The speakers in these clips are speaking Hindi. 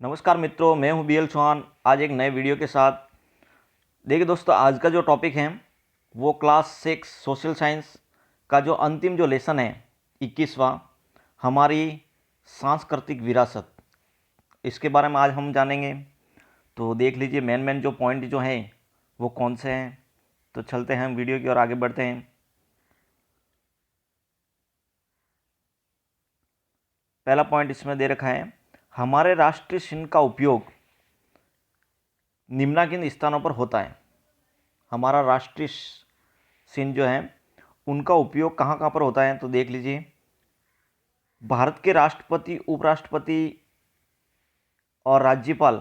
नमस्कार मित्रों, मैं हूं बीएल चौहान। आज एक नए वीडियो के साथ। देखिए दोस्तों, आज का जो टॉपिक है वो क्लास 6 सोशल साइंस का जो अंतिम जो लेसन है 21वां, हमारी सांस्कृतिक विरासत, इसके बारे में आज हम जानेंगे। तो देख लीजिए मेन मेन जो पॉइंट जो हैं वो कौन से हैं। तो चलते हैं हम वीडियो की ओर आगे बढ़ते हैं। पहला पॉइंट इसमें दे रखा है, हमारे राष्ट्रीय चिन्ह का उपयोग निम्नलिखित स्थानों पर होता है। हमारा राष्ट्रीय चिन्ह जो है उनका उपयोग कहाँ कहाँ पर होता है, तो देख लीजिए। भारत के राष्ट्रपति, उपराष्ट्रपति और राज्यपाल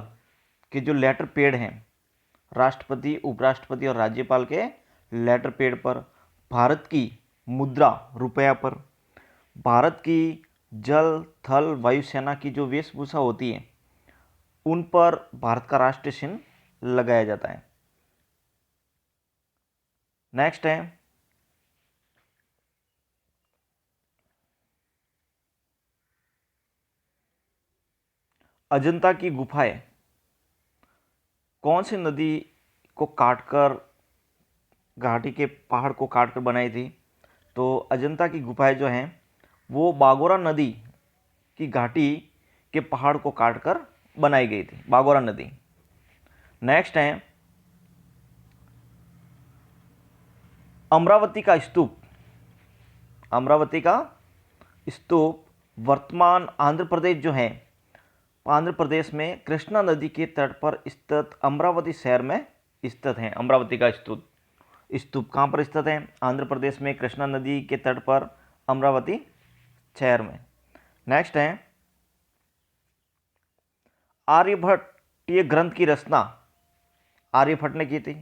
के जो लेटर पैड हैं, राष्ट्रपति, उपराष्ट्रपति और राज्यपाल के लेटर पैड पर, भारत की मुद्रा रुपया पर, भारत की जल थल वायुसेना की जो वेशभूषा होती है उन पर भारत का राष्ट्रीय चिन्ह लगाया जाता है। नेक्स्ट है, अजंता की गुफाएं कौन सी नदी को काटकर, घाटी के पहाड़ को काटकर बनाई थी? तो अजंता की गुफाएं जो हैं वो बागोरा नदी की घाटी के पहाड़ को काटकर बनाई गई थी, बागोरा नदी। नेक्स्ट है, अमरावती का स्तूप, अमरावती का स्तूप वर्तमान आंध्र प्रदेश जो है, आंध्र प्रदेश में कृष्णा नदी के तट पर स्थित अमरावती शहर में स्थित है। अमरावती का स्तूप स्तूप कहाँ पर स्थित है? आंध्र प्रदेश में कृष्णा नदी के तट पर अमरावती शहर में। नेक्स्ट है, आर्यभट्टीय ग्रंथ की रचना आर्यभट्ट ने की थी।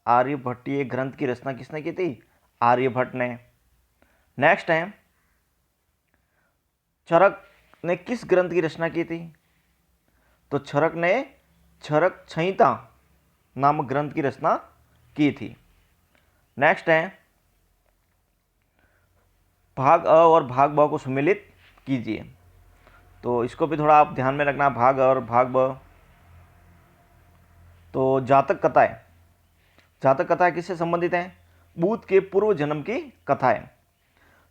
आर्यभट्टीय ग्रंथ की रचना किसने की थी? आर्यभट्ट ने। नेक्स्ट है, चरक ने किस ग्रंथ की रचना की थी? तो चरक ने चरक संहिता नामक ग्रंथ की रचना की थी। नेक्स्ट है, भाग अ और भाग ब को सम्मिलित कीजिए। तो इसको भी थोड़ा आप ध्यान में रखना, भाग अ और भाग ब। तो जातक कथाएं, जातक कथाएं किससे संबंधित हैं? बुद्ध के पूर्व जन्म की कथाएं।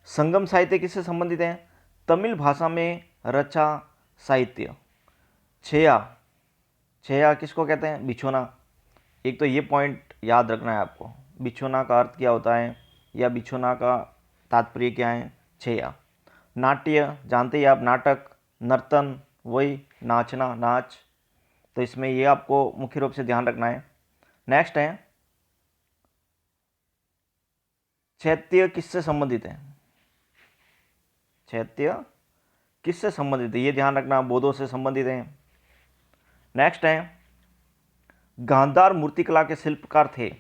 संगम साहित्य किससे संबंधित है? तमिल भाषा में रचा साहित्य। छेया, छेया किसको कहते हैं? बिछोना। एक तो ये पॉइंट याद रखना है आपको, बिछोना का अर्थ क्या होता है या बिछोना का तात्पर्य क्या है? छेया। नाट्य जानते ही आप, नाटक, नर्तन, वही नाचना, नाच। तो इसमें ये आपको मुख्य रूप से ध्यान रखना है। नेक्स्ट है, चैत्य किससे संबंधित है? चैत्य किससे संबंधित है? ये ध्यान रखना, बोधों से संबंधित है। नेक्स्ट है, गांधार मूर्तिकला के शिल्पकार थे।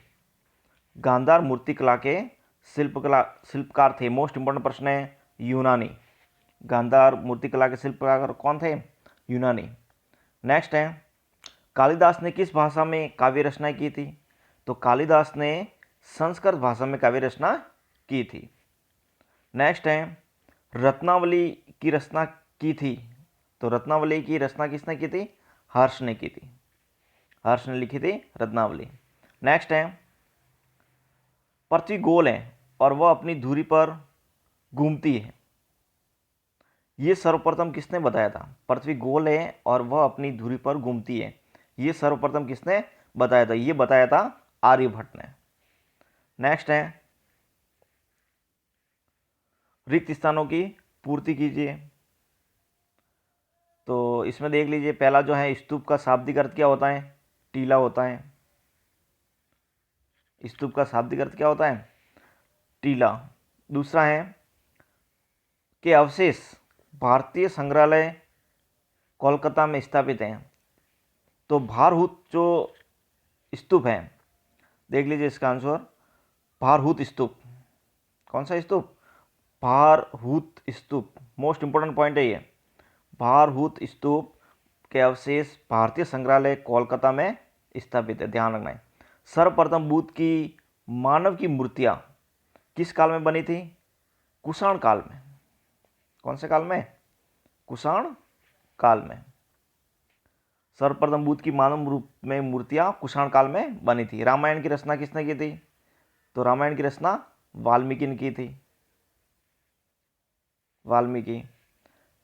गांधार मूर्तिकला के शिल्पकार थे। मोस्ट इंपॉर्टेंट प्रश्न है, यूनानी। गांधार मूर्तिकला के शिल्पकार कौन थे? यूनानी। नेक्स्ट है, कालिदास ने किस भाषा में काव्य रचना की थी? तो कालिदास ने संस्कृत भाषा में काव्य रचना की थी। नेक्स्ट है, रत्नावली की रचना की थी। तो रत्नावली की रचना किसने की थी? हर्ष ने की थी। हर्ष ने लिखी थी रत्नावली। नेक्स्ट है, पृथ्वी गोल है और वह अपनी धुरी पर घूमती है। ये सर्वप्रथम किसने बताया था? पृथ्वी गोल है और वह अपनी धुरी पर घूमती है, ये सर्वप्रथम किसने बताया था? ये बताया था आर्यभट्ट ने। नेक्स्ट है, रिक्त स्थानों की पूर्ति कीजिए। तो इसमें देख लीजिए, पहला जो है, स्तूप का शाब्दिक अर्थ क्या होता है? टीला होता है। स्तूप का शाब्दिक अर्थ क्या होता है? टीला। दूसरा है कि अवशेष भारतीय संग्रहालय कोलकाता में स्थापित हैं। तो भारहूत जो स्तूप है, देख लीजिए इसका आंसर, भारहूत स्तूप। कौन सा स्तूप? भारहूत स्तूप। मोस्ट इंपोर्टेंट पॉइंट है ये। भारहूत स्तूप के अवशेष भारतीय संग्रहालय कोलकाता में स्थापित है, ध्यान रखना है। सर्वप्रथम बुद्ध की मानव की मूर्तियां किस काल में बनी थी? कुषाण काल में। कौन से काल में? कुषाण काल में। सर्वप्रथम बुद्ध की मानव रूप में मूर्तियाँ कुषाण काल में बनी थी। रामायण की रचना किसने की थी? तो रामायण की रचना वाल्मीकि ने की थी, वाल्मीकि।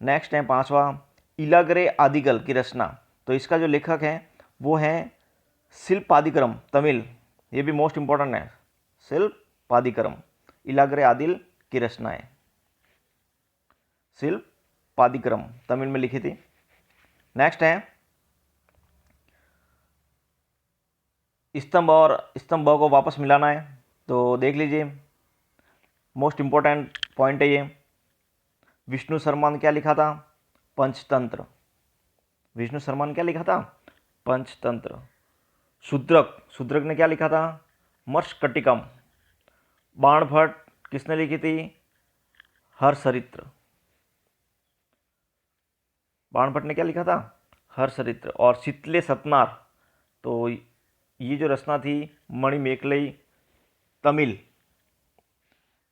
नेक्स्ट है 5वां, इलागरे आदिगल की रचना। तो इसका जो लेखक है वो है शिल्पादिकरम, तमिल। ये भी मोस्ट इंपॉर्टेंट है, शिल्पादिकरम। इलागरे आदिल की रचना है, शिल्पादिकरम, तमिल में लिखी थी। नेक्स्ट है स्तंभ को वापस मिलाना है। तो देख लीजिए, मोस्ट इंपॉर्टेंट पॉइंट है ये। विष्णु शर्मा ने क्या लिखा था? पंचतंत्र। विष्णु शर्मा ने क्या लिखा था? पंचतंत्र। शूद्रक ने क्या लिखा था? मर्षकटिकम। बाणभट्ट किसने लिखी थी? हर्षचरित्र। बाणभट्ट ने क्या लिखा था? हर्षचरित्र। और शीतले सतनार, तो ये जो रचना थी मणिमेखलई, तमिल।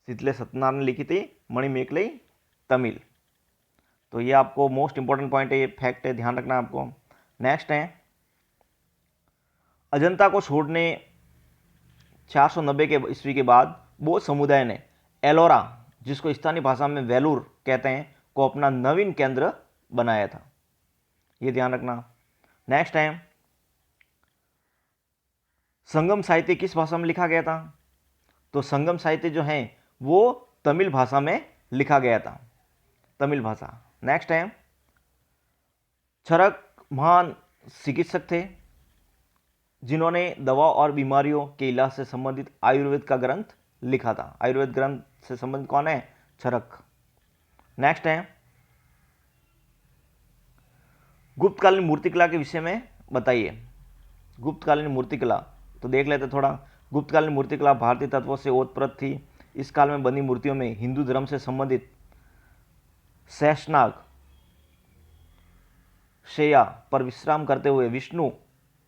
शीतले सतनार ने लिखी थी मणिमेखलई, तमिल। तो ये आपको मोस्ट इंपॉर्टेंट पॉइंट है, ये फैक्ट है, ध्यान रखना आपको। नेक्स्ट है अजंता को छोड़ने 490 के ईस्वी के बाद बौद्ध समुदाय ने एलोरा, जिसको स्थानीय भाषा में वेलूर कहते हैं, को अपना नवीन केंद्र बनाया था। ये ध्यान रखना। नेक्स्ट है संगम साहित्य किस भाषा में लिखा गया था? तो संगम साहित्य जो है वो तमिल भाषा में लिखा गया था, तमिल भाषा। नेक्स्ट है चरक महान चिकित्सक थे जिन्होंने दवा और बीमारियों के इलाज से संबंधित आयुर्वेद का ग्रंथ लिखा था। आयुर्वेद ग्रंथ से संबंधित कौन है? चरक। नेक्स्ट है गुप्तकालीन मूर्तिकला के विषय में बताइए। गुप्तकालीन मूर्तिकला, तो देख लेते थोड़ा। गुप्तकालीन मूर्तिकला भारतीय तत्वों से ओतप्रोत थी। इस काल में बनी मूर्तियों में हिंदू धर्म से संबंधित शेषनाग शैया पर विश्राम करते हुए विष्णु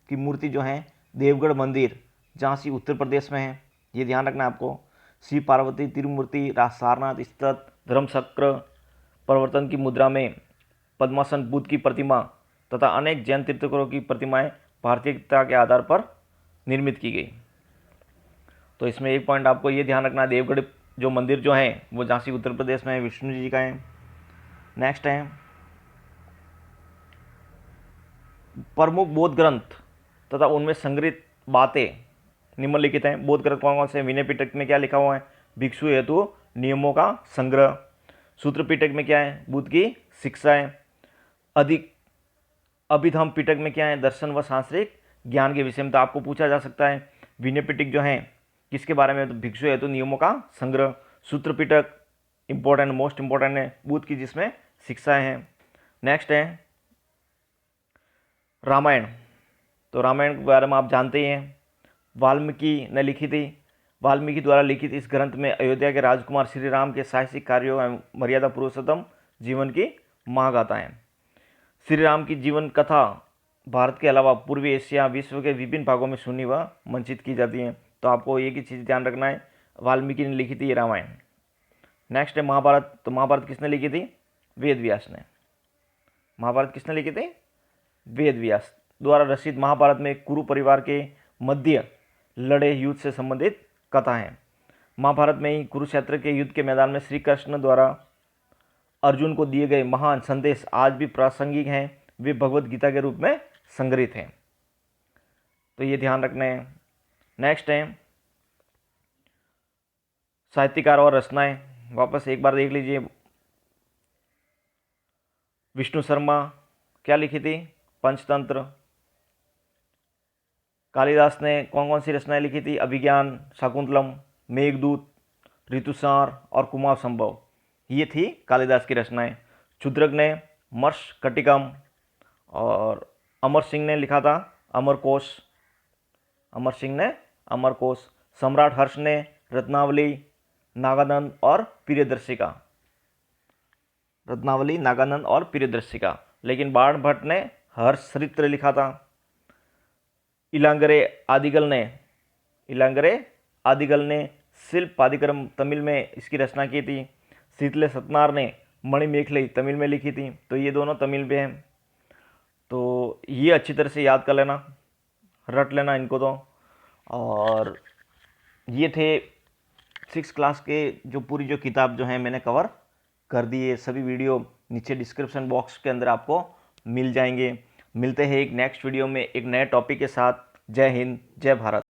की मूर्ति जो है देवगढ़ मंदिर, झांसी उत्तर प्रदेश में है। ये ध्यान रखना है आपको। शिव पार्वती तिरुमूर्ति, सारनाथ स्थित धर्मचक्र प्रवर्तन की मुद्रा में पद्मासन बुद्ध की प्रतिमा तथा अनेक जैन तीर्थंकरों की प्रतिमाएं भारतीयता के आधार पर निर्मित की गई। तो इसमें एक पॉइंट आपको ये ध्यान रखना है, देवगढ़ जो मंदिर जो है वो झांसी उत्तर प्रदेश में है, विष्णु जी का है। नेक्स्ट है प्रमुख बौद्ध ग्रंथ तथा उनमें संग्रहित बातें निम्नलिखित हैं। बौद्ध ग्रंथ कौन कौन से? विनय पिटक में क्या लिखा हुआ है? भिक्षु हेतु नियमों का संग्रह। सूत्र पिटक में क्या है? बुद्ध की शिक्षाएं। अधिक अभिधम पिटक में क्या है? दर्शन व सांसारिक ज्ञान के विषय में। तो आपको पूछा जा सकता है विनय पिटक जो है किसके बारे में? तो भिक्षु हेतु नियमों का संग्रह। सूत्र पिटक इंपॉर्टेंट, मोस्ट इंपॉर्टेंट है, बुद्ध की जिसमें शिक्षाएं हैं। नेक्स्ट है रामायण। तो रामायण के बारे में आप जानते ही हैं, वाल्मीकि ने लिखी थी। वाल्मीकि द्वारा लिखित इस ग्रंथ में अयोध्या के राजकुमार श्री राम के साहसिक कार्यों एवं मर्यादा पुरुषोत्तम जीवन की महागाथा है। श्री राम की जीवन कथा भारत के अलावा पूर्वी एशिया, विश्व के विभिन्न भागों में सुनी व मंचित की जाती हैं। तो आपको एक ही चीज़ ध्यान रखना है, वाल्मीकि ने लिखी थी ये रामायण। नेक्स्ट है महाभारत। तो महाभारत किसने लिखी थी? वेद व्यास ने। महाभारत किसने लिखी थी? वेद व्यास द्वारा रचित महाभारत में कुरु परिवार के मध्य लड़े युद्ध से संबंधित कथा है। महाभारत में ही कुरुक्षेत्र के युद्ध के मैदान में श्री कृष्ण द्वारा अर्जुन को दिए गए महान संदेश आज भी प्रासंगिक हैं। वे भगवत गीता के रूप में संग्रहित हैं। तो ये ध्यान रखना है। नेक्स्ट है साहित्यकार और रचनाएं। वापस एक बार देख लीजिए, विष्णु शर्मा क्या लिखी थी? पंचतंत्र। कालिदास ने कौन कौन सी रचनाएं लिखी थी? अभिज्ञान, शाकुंतलम, मेघदूत, ऋतुसार और कुमार संभव। ये थी कालिदास की रचनाएं। क्षुद्रक ने मर्षकटिकम और अमर सिंह ने लिखा था अमरकोश। अमर सिंह ने अमरकोश। सम्राट हर्ष ने रत्नावली, नागानंद और प्रियदर्शिका। रत्नावली, नागानंद और प्रियदर्शिका। लेकिन बाणभट्ट ने हर्षचरित्र लिखा था। इलांगरे आदिगल ने शिल्पादिकरम तमिल में इसकी रचना की थी। शीतले सतनार ने मणिमेखलई तमिल में लिखी थी। तो ये दोनों तमिल में हैं। तो ये अच्छी तरह से याद कर लेना, रट लेना इनको तो। और ये थे 6 क्लास के जो पूरी जो किताब जो है मैंने कवर कर दी है। सभी वीडियो नीचे डिस्क्रिप्शन बॉक्स के अंदर आपको मिल जाएंगे। मिलते हैं एक नेक्स्ट वीडियो में एक नए टॉपिक के साथ। जय हिंद, जय भारत।